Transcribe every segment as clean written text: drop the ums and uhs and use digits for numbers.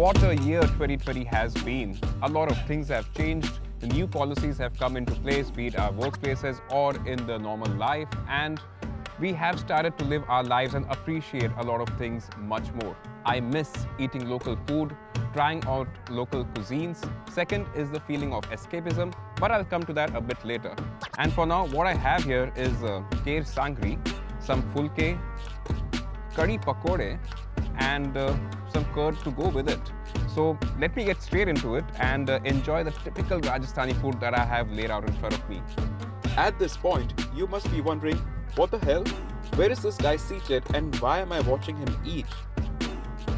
What a year 2020 has been. A lot of things have changed. The new policies have come into place, be it our workplaces or in the normal life, and we have started to live our lives and appreciate a lot of things much more. I miss eating local food, trying out local cuisines. Second is the feeling of escapism, but I'll come to that a bit later. And for now, what I have here is kher sangri, some fulke, curry pakode, and some curd to go with it. So let me get straight into it and enjoy the typical Rajasthani food that I have laid out in front of me. At this point, you must be wondering, what the hell? Where is this guy seated and why am I watching him eat?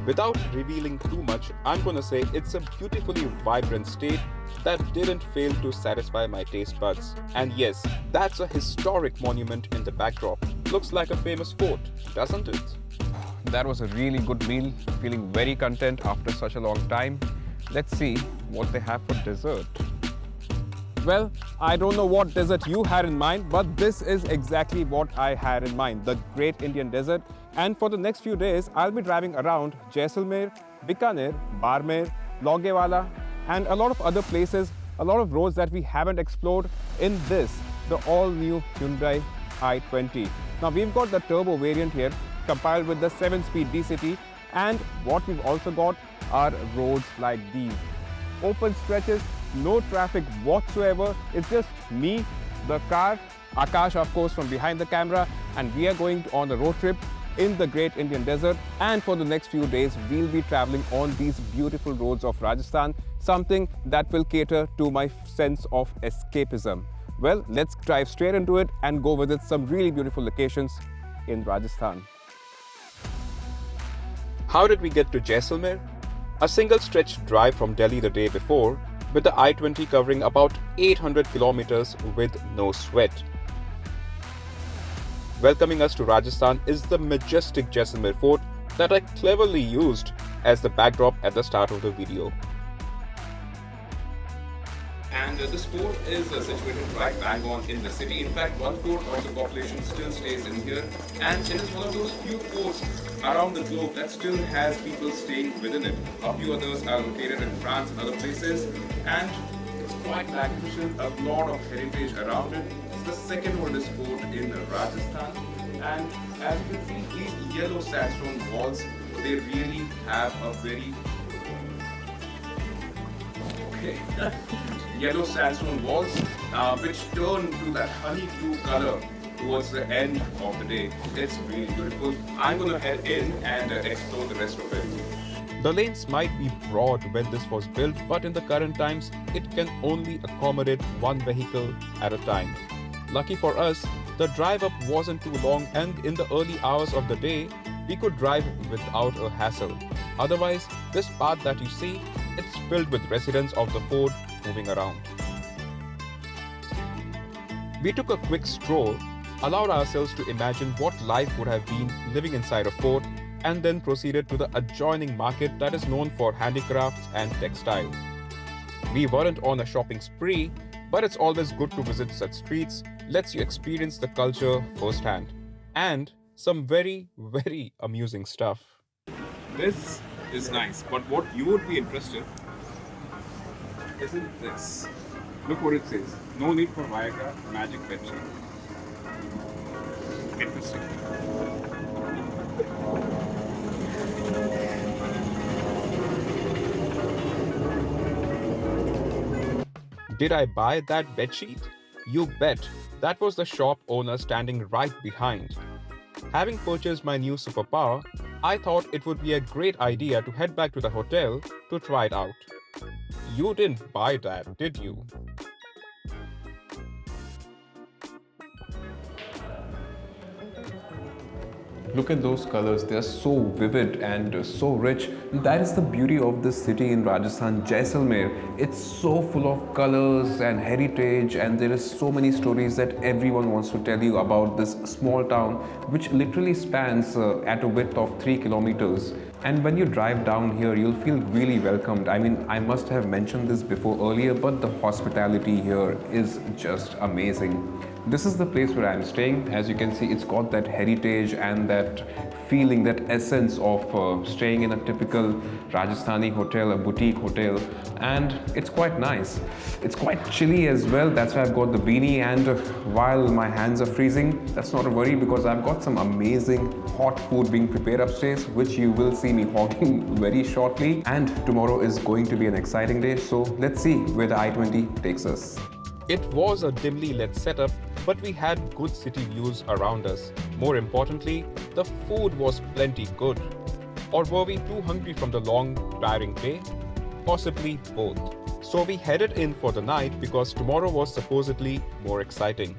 Without revealing too much, I'm gonna say it's a beautifully vibrant state that didn't fail to satisfy my taste buds. And yes, that's a historic monument in the backdrop. Looks like a famous fort, doesn't it? That was a really good meal, feeling very content after such a long time. Let's see what they have for dessert. Well, I don't know what dessert you had in mind, but this is exactly what I had in mind, the Great Indian Desert. And for the next few days, I'll be driving around Jaisalmer, Bikaner, Barmer, Longewala, and a lot of other places, a lot of roads that we haven't explored in this, the all-new Hyundai i20. Now, we've got the turbo variant here, compiled with the 7-speed DCT, and what we've also got are roads like these. Open stretches, no traffic whatsoever. It's just me, the car, Akash of course from behind the camera, and we are going on a road trip in the Great Indian Desert. And for the next few days, we'll be traveling on these beautiful roads of Rajasthan, something that will cater to my sense of escapism. Well, let's drive straight into it and go visit some really beautiful locations in Rajasthan. How did we get to Jaisalmer? A single stretch drive from Delhi the day before, with the I-20 covering about 800 kilometers with no sweat. Welcoming us to Rajasthan is the majestic Jaisalmer fort that I cleverly used as the backdrop at the start of the video. And this fort is situated right bang on in the city. In fact, 1/4 of the population still stays in here, and it is one of those few forts around the globe that still has people staying within it. A few others are located in France and other places, and it's quite magnificent, a lot of heritage around it. It's the second oldest fort in Rajasthan, and as you can see, these yellow sandstone walls, they really have a very yellow sandstone walls, which turn to that honey blue color towards the end of the day. It's really beautiful. I'm going to head in and explore the rest of it. The lanes might be broad when this was built, but in the current times, it can only accommodate one vehicle at a time. Lucky for us, the drive up wasn't too long, and in the early hours of the day, we could drive without a hassle. Otherwise, this path that you see, it's filled with residents of the fort moving around. We took a quick stroll, allowed ourselves to imagine what life would have been living inside a fort, and then proceeded to the adjoining market that is known for handicrafts and textiles. We weren't on a shopping spree, but it's always good to visit such streets, lets you experience the culture firsthand. And some very, very amusing stuff. This is nice, but what you would be interested isn't this. Look what it says. No need for Viagra, magic bedsheet. Interesting. Did I buy that bedsheet? You bet. That was the shop owner standing right behind. Having purchased my new superpower, I thought it would be a great idea to head back to the hotel to try it out. You didn't buy that, did you? Look at those colors, they are so vivid and so rich. That is the beauty of this city in Rajasthan, Jaisalmer. It's so full of colors and heritage, and there is so many stories that everyone wants to tell you about this small town, which literally spans at a width of 3 kilometers. And when you drive down here, you'll feel really welcomed. I mean, I must have mentioned this before earlier, but the hospitality here is just amazing. This is the place where I'm staying. As you can see, it's got that heritage and that feeling, that essence of staying in a typical Rajasthani hotel, a boutique hotel, and it's quite nice. It's quite chilly as well, that's why I've got the beanie, and while my hands are freezing, that's not a worry because I've got some amazing hot food being prepared upstairs, which you will see me hogging very shortly. And tomorrow is going to be an exciting day, so let's see where the I-20 takes us. It was a dimly lit setup, but we had good city views around us. More importantly, the food was plenty good. Or were we too hungry from the long, tiring day? Possibly both. So we headed in for the night because tomorrow was supposedly more exciting.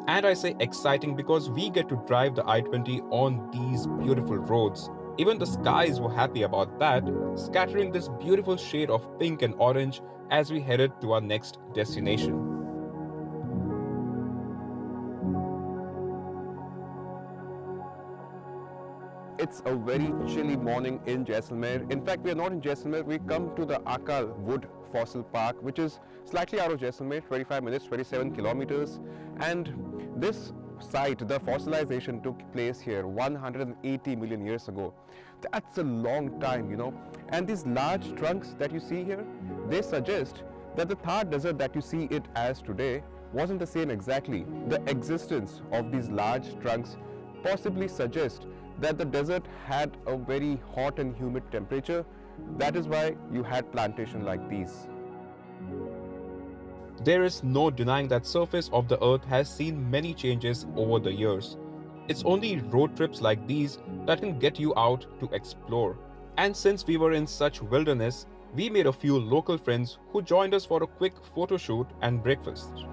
And I say exciting because we get to drive the I-20 on these beautiful roads. Even the skies were happy about that, scattering this beautiful shade of pink and orange as we headed to our next destination. It's a very chilly morning in Jaisalmer. In fact, we are not in Jaisalmer. We come to the Akka Wood Fossil Park, which is slightly out of Jaisalmer, 25 minutes, 27 kilometers. And this site, the fossilization took place here 180 million years ago. That's a long time, you know. And these large trunks that you see here, they suggest that the Thar Desert that you see it as today wasn't the same exactly. The existence of these large trunks possibly suggests that the desert had a very hot and humid temperature. That is why you had plantation like these. There is no denying that surface of the earth has seen many changes over the years. It's only road trips like these that can get you out to explore. And since we were in such wilderness, we made a few local friends who joined us for a quick photo shoot and breakfast.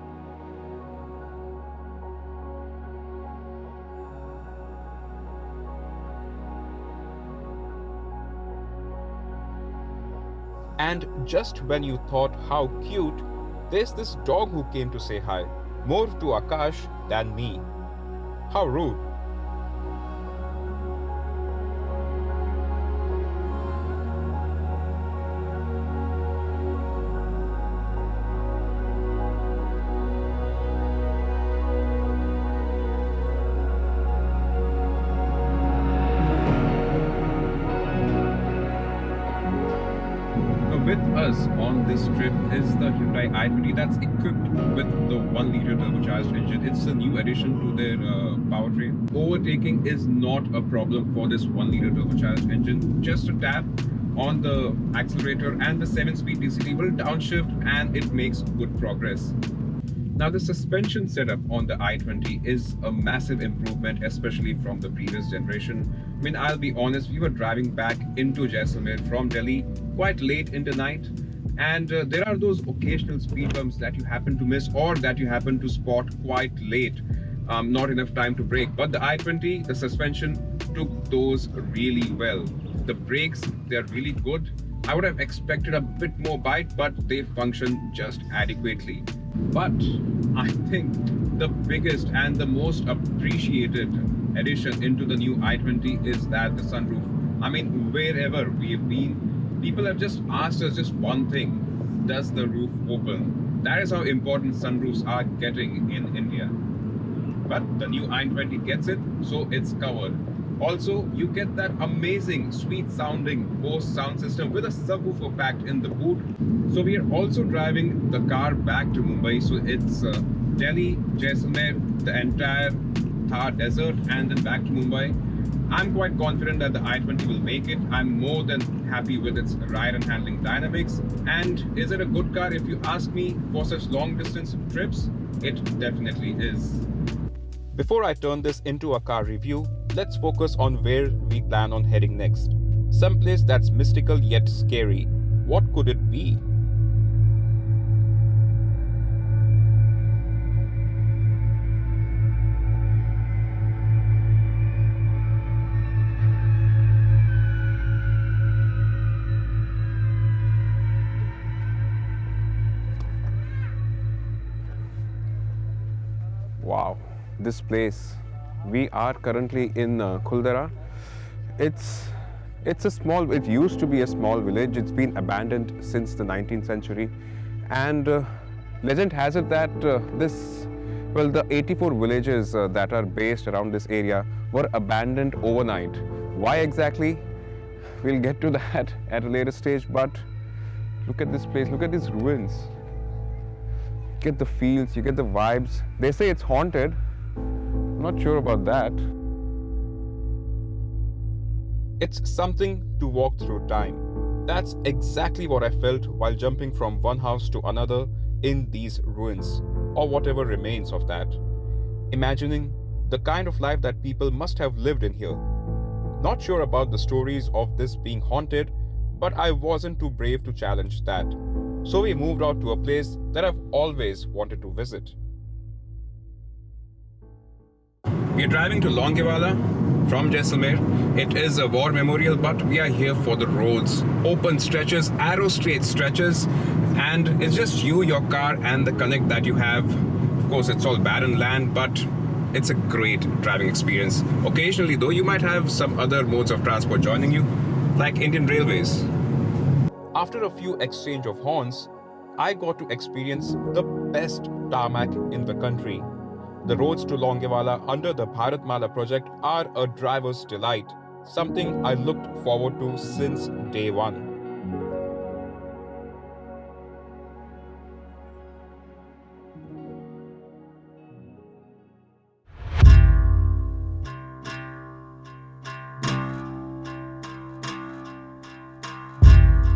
And just when you thought how cute, there's this dog who came to say hi, more to Akash than me. How rude. With us on this trip is the Hyundai i20 that's equipped with the 1-liter turbocharged engine. It's a new addition to their powertrain. Overtaking is not a problem for this 1-liter turbocharged engine. Just a tap on the accelerator and the 7-speed DCT will downshift and it makes good progress. Now the suspension setup on the i20 is a massive improvement, especially from the previous generation. I mean, I'll be honest, we were driving back into Jaisalmer from Delhi quite late in the night, and there are those occasional speed bumps that you happen to miss or that you happen to spot quite late, not enough time to brake. But the i20, the suspension took those really well. The brakes, they're really good. I would have expected a bit more bite, but they function just adequately. But I think the biggest and the most appreciated addition into the new i20 is that the sunroof. I mean, wherever we've been, people have just asked us just one thing: does the roof open? That is how important sunroofs are getting in India. But the new i20 gets it, so it's covered. Also, you get that amazing, sweet sounding Bose sound system with a subwoofer packed in the boot. So we are also driving the car back to Mumbai. So it's Delhi, Jaisalmer, the entire Thar Desert, and then back to Mumbai. I'm quite confident that the i20 will make it. I'm more than happy with its ride and handling dynamics. And is it a good car if you ask me for such long distance trips? It definitely is. Before I turn this into a car review, let's focus on where we plan on heading next. Someplace that's mystical yet scary. What could it be? Wow, this place. We are currently in Kuldera. It's a small. It used to be a small village. It's been abandoned since the 19th century, and legend has it that the 84 villages that are based around this area were abandoned overnight. Why exactly? We'll get to that at a later stage. But look at this place. Look at these ruins. You get the feels. You get the vibes. They say it's haunted. I'm not sure about that. It's something to walk through time. That's exactly what I felt while jumping from one house to another in these ruins, or whatever remains of that. Imagining the kind of life that people must have lived in here. Not sure about the stories of this being haunted, but I wasn't too brave to challenge that. So we moved out to a place that I've always wanted to visit. We are driving to Longewala from Jaisalmer. It is a war memorial, but we are here for the roads. Open stretches, arrow straight stretches, and it's just you, your car, and the connect that you have. Of course, it's all barren land, but it's a great driving experience. Occasionally, though, you might have some other modes of transport joining you, like Indian Railways. After a few exchange of horns, I got to experience the best tarmac in the country. The roads to Longewala under the Bharatmala project are a driver's delight, something I looked forward to since day one.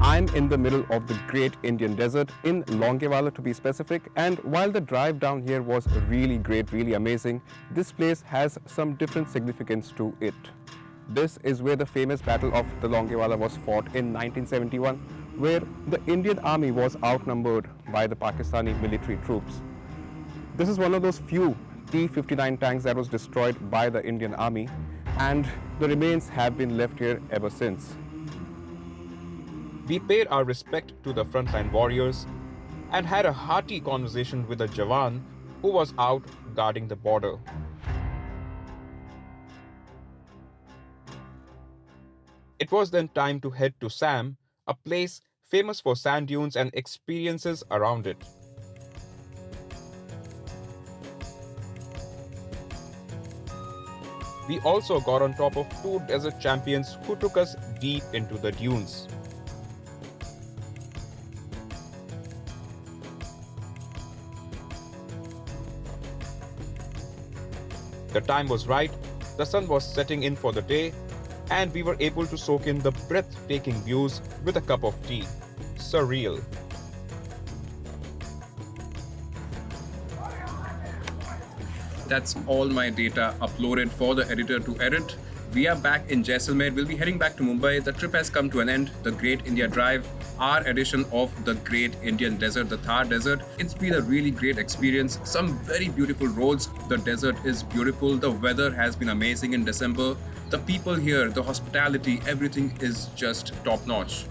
I'm in the middle of the Great Indian Desert in Longewala to be specific, and while the drive down here was really great, really amazing, this place has some different significance to it. This is where the famous Battle of the Longewala was fought in 1971, where the Indian army was outnumbered by the Pakistani military troops. This is one of those few T-59 tanks that was destroyed by the Indian army, and the remains have been left here ever since. We paid our respect to the frontline warriors and had a hearty conversation with a Jawan who was out guarding the border. It was then time to head to Sam, a place famous for sand dunes and experiences around it. We also got on top of two desert champions who took us deep into the dunes. The time was right, the sun was setting in for the day, and we were able to soak in the breathtaking views with a cup of tea. Surreal. That's all my data uploaded for the editor to edit. We are back in Jaisalmer. We'll be heading back to Mumbai. The trip has come to an end. The Great India Drive, our edition of the Great Indian Desert, the Thar Desert. It's been a really great experience. Some very beautiful roads. The desert is beautiful. The weather has been amazing in December. The people here, the hospitality, everything is just top-notch.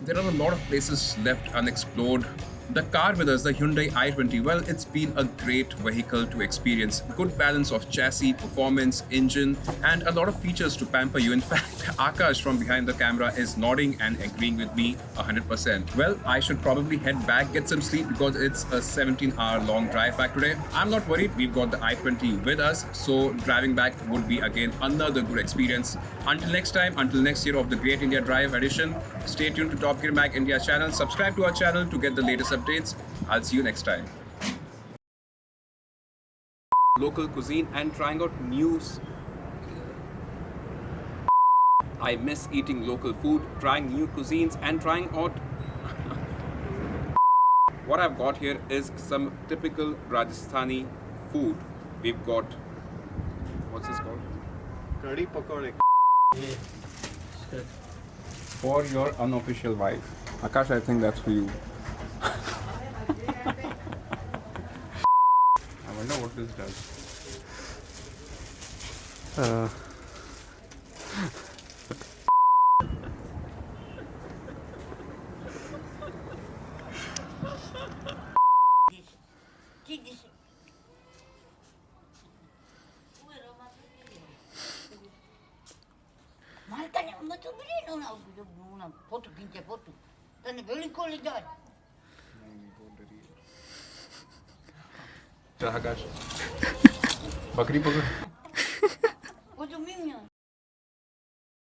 There are a lot of places left unexplored. The car with us, the Hyundai i20, well, it's been a great vehicle to experience. Good balance of chassis, performance, engine, and a lot of features to pamper you. In fact, Akka from behind the camera is nodding and agreeing with me 100%. Well, I should probably head back, get some sleep because it's a 17-hour long drive back today. I'm not worried, we've got the i20 with us, so driving back would be again another good experience. Until next time, until next year of the Great India Drive edition, stay tuned to TopGear Mag India channel. Subscribe to our channel to get the latest updates. I'll see you next time. Local cuisine and trying out news. I miss eating local food, trying new cuisines and trying out. What I've got here is some typical Rajasthani food. We've got, what's this called? Curry pakode. For your unofficial wife. Akash, I think that's for you. I wonder what this does. Marcane uma sobrina, uma foto, 20 foto. Tem bela qualidade. Chal Akash. Bakri pakad. O do minha.